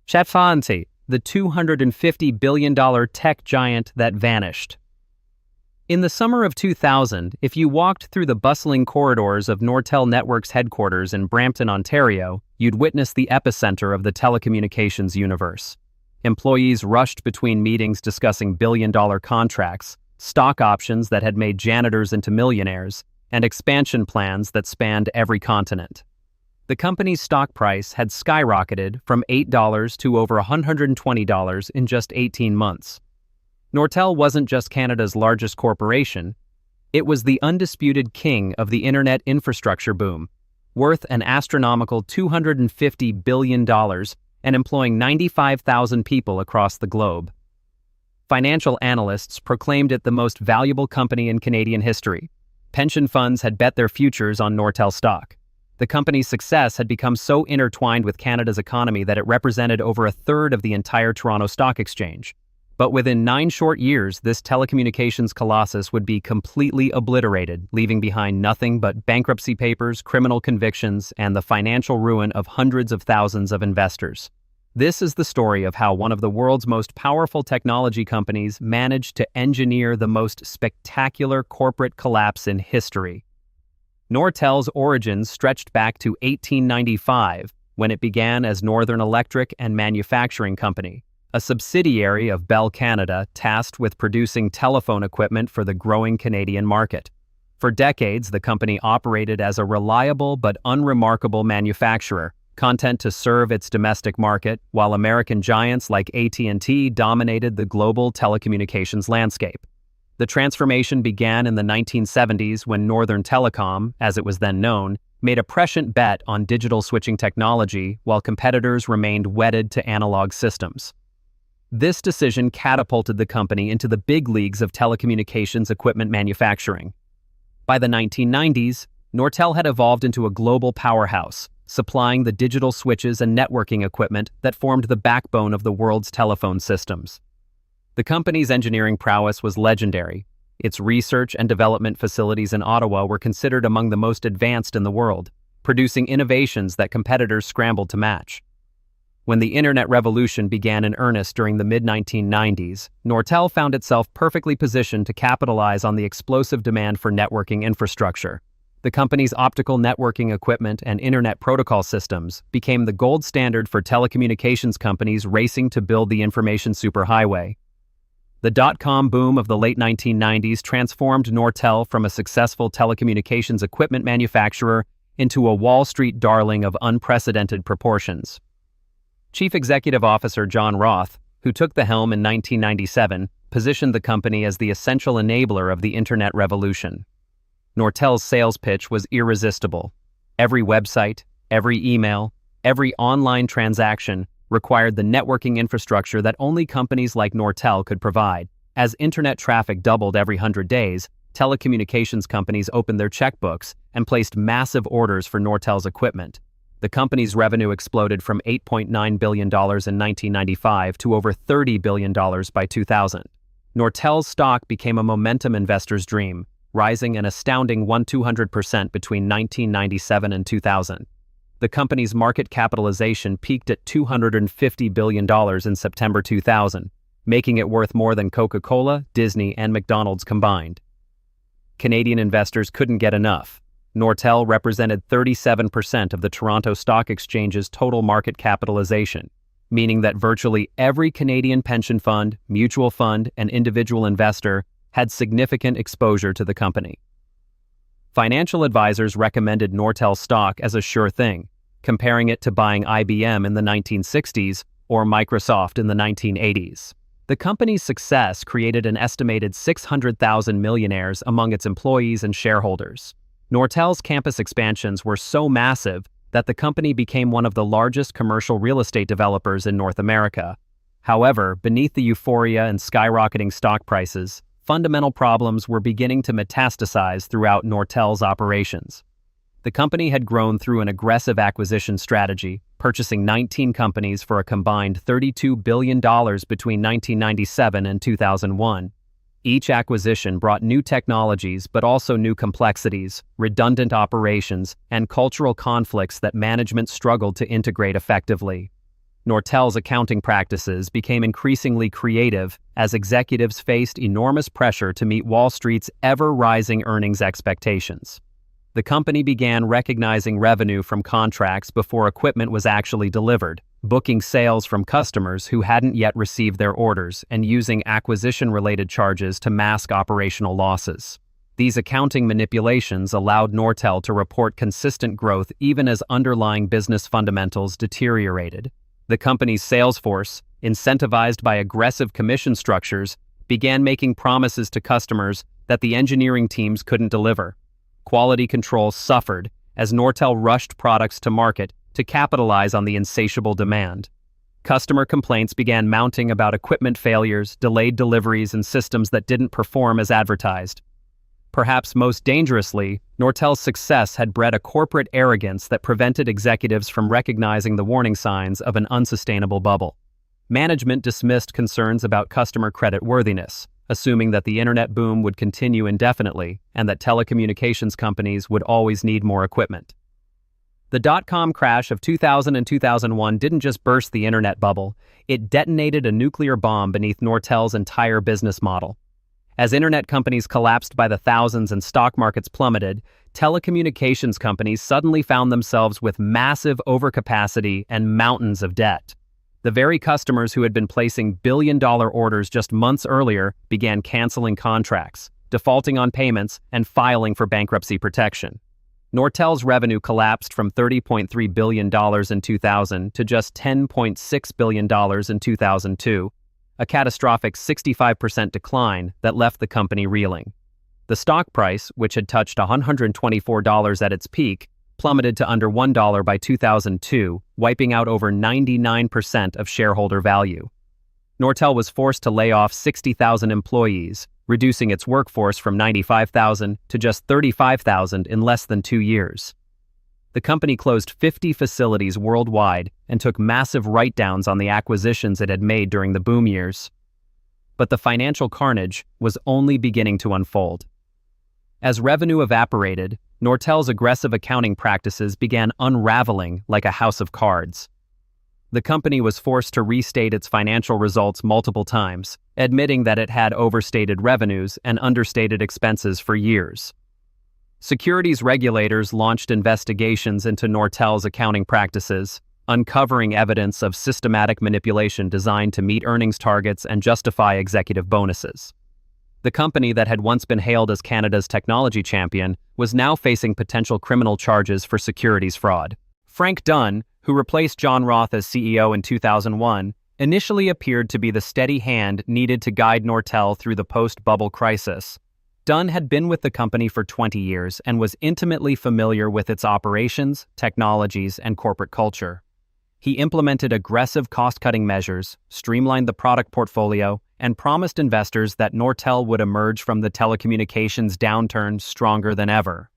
Chatfanti, the $250 billion tech giant that vanished. In the summer of 2000, if you walked through the bustling corridors of Nortel Networks headquarters in Brampton, Ontario, you'd witness the epicenter of the telecommunications universe. Employees rushed between meetings discussing billion-dollar contracts, stock options that had made janitors into millionaires, and expansion plans that spanned every continent. The company's stock price had skyrocketed from $8 to over $120 in just 18 months. Nortel wasn't just Canada's largest corporation, it was the undisputed king of the internet infrastructure boom, worth an astronomical $250 billion and employing 95,000 people across the globe. Financial analysts proclaimed it the most valuable company in Canadian history. Pension funds had bet their futures on Nortel stock. The company's success had become so intertwined with Canada's economy that it represented over a third of the entire Toronto Stock Exchange. But within 9 short years, this telecommunications colossus would be completely obliterated, leaving behind nothing but bankruptcy papers, criminal convictions, and the financial ruin of hundreds of thousands of investors. This is the story of how one of the world's most powerful technology companies managed to engineer the most spectacular corporate collapse in history. Nortel's origins stretched back to 1895, when it began as Northern Electric and Manufacturing Company, a subsidiary of Bell Canada tasked with producing telephone equipment for the growing Canadian market. For decades, the company operated as a reliable but unremarkable manufacturer, content to serve its domestic market, while American giants like AT&T dominated the global telecommunications landscape. The transformation began in the 1970s when Northern Telecom, as it was then known, made a prescient bet on digital switching technology while competitors remained wedded to analog systems. This decision catapulted the company into the big leagues of telecommunications equipment manufacturing. By the 1990s, Nortel had evolved into a global powerhouse, supplying the digital switches and networking equipment that formed the backbone of the world's telephone systems. The company's engineering prowess was legendary. Its research and development facilities in Ottawa were considered among the most advanced in the world, producing innovations that competitors scrambled to match. When the internet revolution began in earnest during the mid-1990s, Nortel found itself perfectly positioned to capitalize on the explosive demand for networking infrastructure. The company's optical networking equipment and internet protocol systems became the gold standard for telecommunications companies racing to build the information superhighway. The dot-com boom of the late 1990s transformed Nortel from a successful telecommunications equipment manufacturer into a Wall Street darling of unprecedented proportions. Chief Executive Officer John Roth, who took the helm in 1997, positioned the company as the essential enabler of the internet revolution. Nortel's sales pitch was irresistible. Every website, every email, every online transaction required the networking infrastructure that only companies like Nortel could provide. As internet traffic doubled every 100 days, telecommunications companies opened their checkbooks and placed massive orders for Nortel's equipment. The company's revenue exploded from $8.9 billion in 1995 to over $30 billion by 2000. Nortel's stock became a momentum investor's dream, rising an astounding 1,200% between 1997 and 2000. The company's market capitalization peaked at $250 billion in September 2000, making it worth more than Coca-Cola, Disney, and McDonald's combined. Canadian investors couldn't get enough. Nortel represented 37% of the Toronto Stock Exchange's total market capitalization, meaning that virtually every Canadian pension fund, mutual fund, and individual investor had significant exposure to the company. Financial advisors recommended Nortel stock as a sure thing, comparing it to buying IBM in the 1960s or Microsoft in the 1980s. The company's success created an estimated 600,000 millionaires among its employees and shareholders. Nortel's campus expansions were so massive that the company became one of the largest commercial real estate developers in North America. However, beneath the euphoria and skyrocketing stock prices, fundamental problems were beginning to metastasize throughout Nortel's operations. The company had grown through an aggressive acquisition strategy, purchasing 19 companies for a combined $32 billion between 1997 and 2001. Each acquisition brought new technologies but also new complexities, redundant operations, and cultural conflicts that management struggled to integrate effectively. Nortel's accounting practices became increasingly creative as executives faced enormous pressure to meet Wall Street's ever-rising earnings expectations. The company began recognizing revenue from contracts before equipment was actually delivered, booking sales from customers who hadn't yet received their orders, and using acquisition-related charges to mask operational losses. These accounting manipulations allowed Nortel to report consistent growth even as underlying business fundamentals deteriorated. The company's sales force, incentivized by aggressive commission structures, began making promises to customers that the engineering teams couldn't deliver. Quality control suffered as Nortel rushed products to market to capitalize on the insatiable demand. Customer complaints began mounting about equipment failures, delayed deliveries, and systems that didn't perform as advertised. Perhaps most dangerously, Nortel's success had bred a corporate arrogance that prevented executives from recognizing the warning signs of an unsustainable bubble. Management dismissed concerns about customer creditworthiness, assuming that the internet boom would continue indefinitely and that telecommunications companies would always need more equipment. The dot-com crash of 2000 and 2001 didn't just burst the internet bubble, it detonated a nuclear bomb beneath Nortel's entire business model. As internet companies collapsed by the thousands and stock markets plummeted, telecommunications companies suddenly found themselves with massive overcapacity and mountains of debt. The very customers who had been placing billion-dollar orders just months earlier began canceling contracts, defaulting on payments, and filing for bankruptcy protection. Nortel's revenue collapsed from $30.3 billion in 2000 to just $10.6 billion in 2002, a catastrophic 65% decline that left the company reeling. The stock price, which had touched $124 at its peak, plummeted to under $1 by 2002, wiping out over 99% of shareholder value. Nortel was forced to lay off 60,000 employees, reducing its workforce from 95,000 to just 35,000 in less than 2 years. The company closed 50 facilities worldwide and took massive write-downs on the acquisitions it had made during the boom years. But the financial carnage was only beginning to unfold. As revenue evaporated, Nortel's aggressive accounting practices began unraveling like a house of cards. The company was forced to restate its financial results multiple times, admitting that it had overstated revenues and understated expenses for years. Securities regulators launched investigations into Nortel's accounting practices, uncovering evidence of systematic manipulation designed to meet earnings targets and justify executive bonuses. The company that had once been hailed as Canada's technology champion was now facing potential criminal charges for securities fraud. Frank Dunn, who replaced John Roth as CEO in 2001, initially appeared to be the steady hand needed to guide Nortel through the post-bubble crisis. Dunn had been with the company for 20 years and was intimately familiar with its operations, technologies, and corporate culture. He implemented aggressive cost-cutting measures, streamlined the product portfolio, and promised investors that Nortel would emerge from the telecommunications downturn stronger than ever.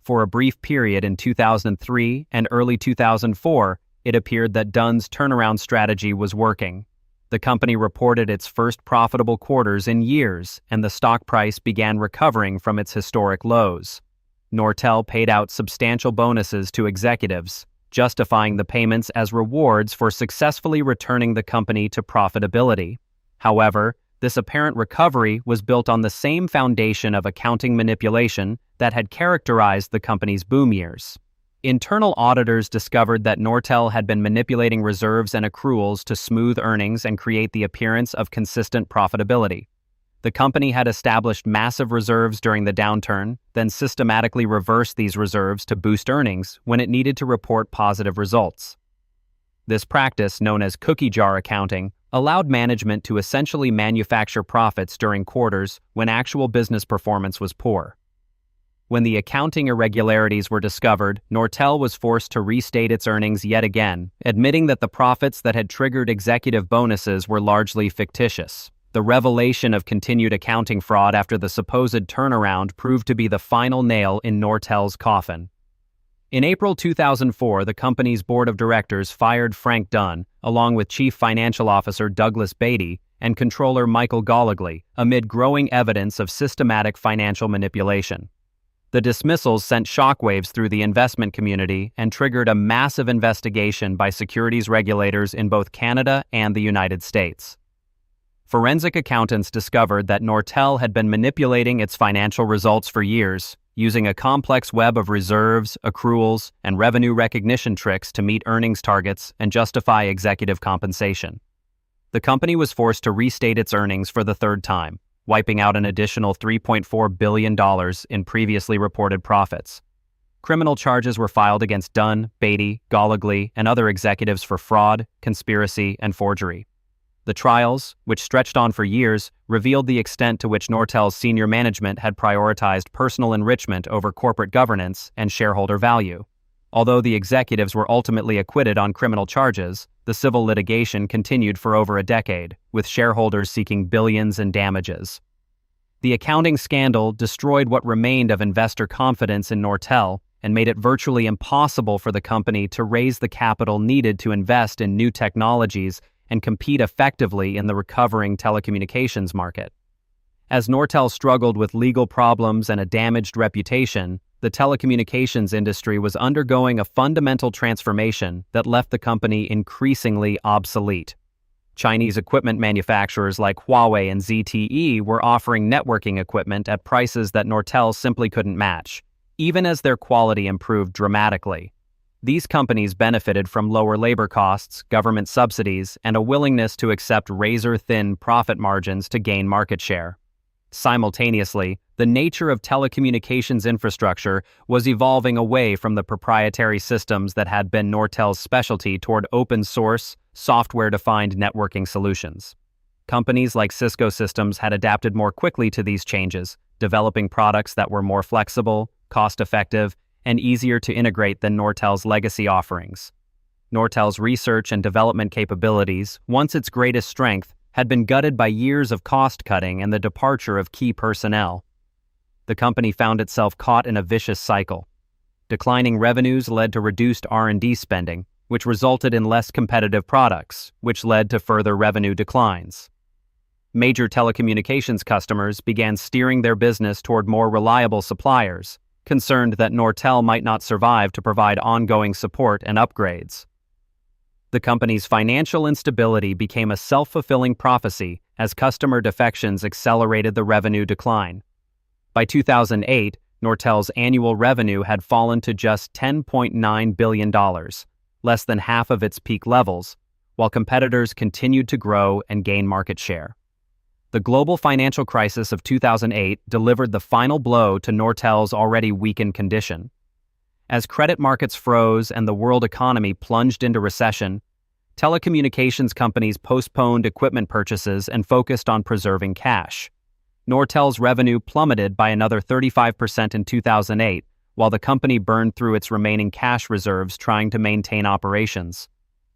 For a brief period in 2003 and early 2004, it appeared that Dunn's turnaround strategy was working. The company reported its first profitable quarters in years, and the stock price began recovering from its historic lows. Nortel paid out substantial bonuses to executives, justifying the payments as rewards for successfully returning the company to profitability. However, this apparent recovery was built on the same foundation of accounting manipulation that had characterized the company's boom years. Internal auditors discovered that Nortel had been manipulating reserves and accruals to smooth earnings and create the appearance of consistent profitability. The company had established massive reserves during the downturn, then systematically reversed these reserves to boost earnings when it needed to report positive results. This practice, known as cookie jar accounting, allowed management to essentially manufacture profits during quarters when actual business performance was poor. When the accounting irregularities were discovered, Nortel was forced to restate its earnings yet again, admitting that the profits that had triggered executive bonuses were largely fictitious. The revelation of continued accounting fraud after the supposed turnaround proved to be the final nail in Nortel's coffin. In April 2004, the company's board of directors fired Frank Dunn, along with Chief Financial Officer Douglas Beatty and Controller Michael Goligly, amid growing evidence of systematic financial manipulation. The dismissals sent shockwaves through the investment community and triggered a massive investigation by securities regulators in both Canada and the United States. Forensic accountants discovered that Nortel had been manipulating its financial results for years, using a complex web of reserves, accruals, and revenue recognition tricks to meet earnings targets and justify executive compensation. The company was forced to restate its earnings for the third time, wiping out an additional $3.4 billion in previously reported profits. Criminal charges were filed against Dunn, Beatty, Goligly, and other executives for fraud, conspiracy, and forgery. The trials, which stretched on for years, revealed the extent to which Nortel's senior management had prioritized personal enrichment over corporate governance and shareholder value. Although the executives were ultimately acquitted on criminal charges, the civil litigation continued for over a decade, with shareholders seeking billions in damages. The accounting scandal destroyed what remained of investor confidence in Nortel and made it virtually impossible for the company to raise the capital needed to invest in new technologies and compete effectively in the recovering telecommunications market. As Nortel struggled with legal problems and a damaged reputation, the telecommunications industry was undergoing a fundamental transformation that left the company increasingly obsolete. Chinese equipment manufacturers like Huawei and ZTE were offering networking equipment at prices that Nortel simply couldn't match, even as their quality improved dramatically. These companies benefited from lower labor costs, government subsidies, and a willingness to accept razor-thin profit margins to gain market share. Simultaneously, the nature of telecommunications infrastructure was evolving away from the proprietary systems that had been Nortel's specialty toward open-source, software-defined networking solutions. Companies like Cisco Systems had adapted more quickly to these changes, developing products that were more flexible, cost-effective, and easier to integrate than Nortel's legacy offerings. Nortel's research and development capabilities, once its greatest strength, had been gutted by years of cost-cutting and the departure of key personnel. The company found itself caught in a vicious cycle. Declining revenues led to reduced R&D spending, which resulted in less competitive products, which led to further revenue declines. Major telecommunications customers began steering their business toward more reliable suppliers, concerned that Nortel might not survive to provide ongoing support and upgrades. The company's financial instability became a self-fulfilling prophecy as customer defections accelerated the revenue decline. By 2008, Nortel's annual revenue had fallen to just $10.9 billion, less than half of its peak levels, while competitors continued to grow and gain market share. The global financial crisis of 2008 delivered the final blow to Nortel's already weakened condition. As credit markets froze and the world economy plunged into recession, telecommunications companies postponed equipment purchases and focused on preserving cash. Nortel's revenue plummeted by another 35% in 2008, while the company burned through its remaining cash reserves trying to maintain operations.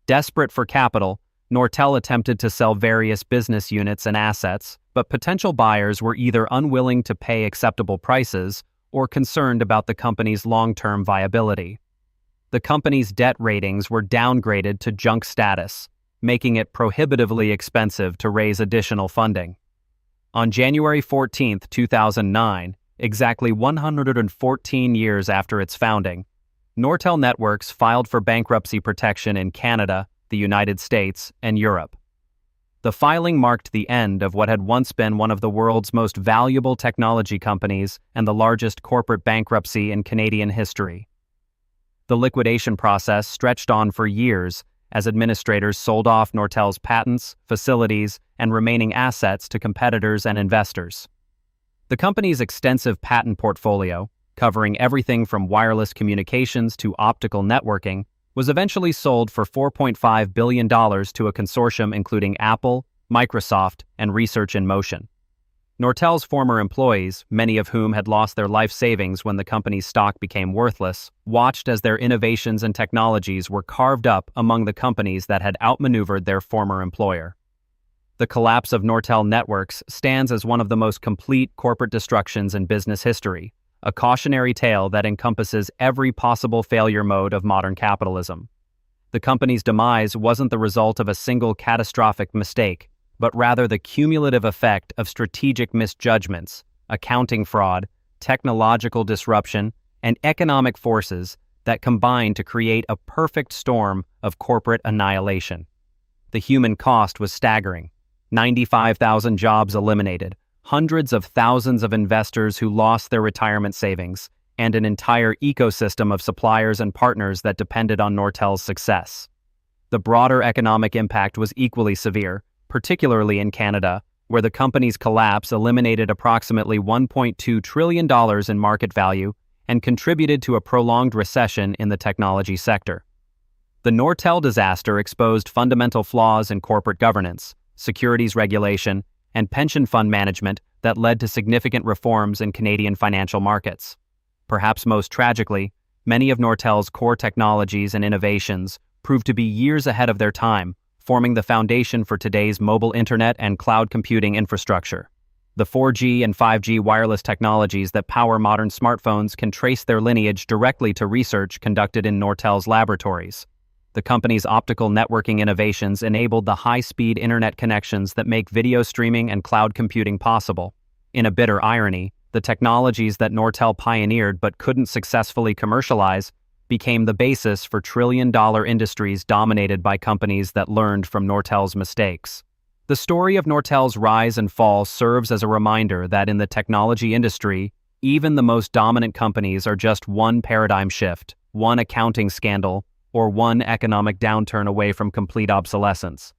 Desperate for capital, Nortel attempted to sell various business units and assets, but potential buyers were either unwilling to pay acceptable prices or concerned about the company's long-term viability. The company's debt ratings were downgraded to junk status, making it prohibitively expensive to raise additional funding. On January 14, 2009, exactly 114 years after its founding, Nortel Networks filed for bankruptcy protection in Canada, the United States, and Europe. The filing marked the end of what had once been one of the world's most valuable technology companies and the largest corporate bankruptcy in Canadian history. The liquidation process stretched on for years as administrators sold off Nortel's patents, facilities, and remaining assets to competitors and investors. The company's extensive patent portfolio, covering everything from wireless communications to optical networking, was eventually sold for $4.5 billion to a consortium including Apple, Microsoft, and Research in Motion. Nortel's former employees, many of whom had lost their life savings when the company's stock became worthless, watched as their innovations and technologies were carved up among the companies that had outmaneuvered their former employer. The collapse of Nortel Networks stands as one of the most complete corporate destructions in business history, a cautionary tale that encompasses every possible failure mode of modern capitalism. The company's demise wasn't the result of a single catastrophic mistake, but rather the cumulative effect of strategic misjudgments, accounting fraud, technological disruption, and economic forces that combined to create a perfect storm of corporate annihilation. The human cost was staggering. 95,000 jobs eliminated, hundreds of thousands of investors who lost their retirement savings, and an entire ecosystem of suppliers and partners that depended on Nortel's success. The broader economic impact was equally severe, particularly in Canada, where the company's collapse eliminated approximately $1.2 trillion in market value and contributed to a prolonged recession in the technology sector. The Nortel disaster exposed fundamental flaws in corporate governance, securities regulation, and pension fund management that led to significant reforms in Canadian financial markets. Perhaps most tragically, many of Nortel's core technologies and innovations proved to be years ahead of their time, forming the foundation for today's mobile internet and cloud computing infrastructure. The 4G and 5G wireless technologies that power modern smartphones can trace their lineage directly to research conducted in Nortel's laboratories. The company's optical networking innovations enabled the high-speed internet connections that make video streaming and cloud computing possible. In a bitter irony, the technologies that Nortel pioneered but couldn't successfully commercialize became the basis for trillion-dollar industries dominated by companies that learned from Nortel's mistakes. The story of Nortel's rise and fall serves as a reminder that in the technology industry, even the most dominant companies are just one paradigm shift, one accounting scandal, or one economic downturn away from complete obsolescence.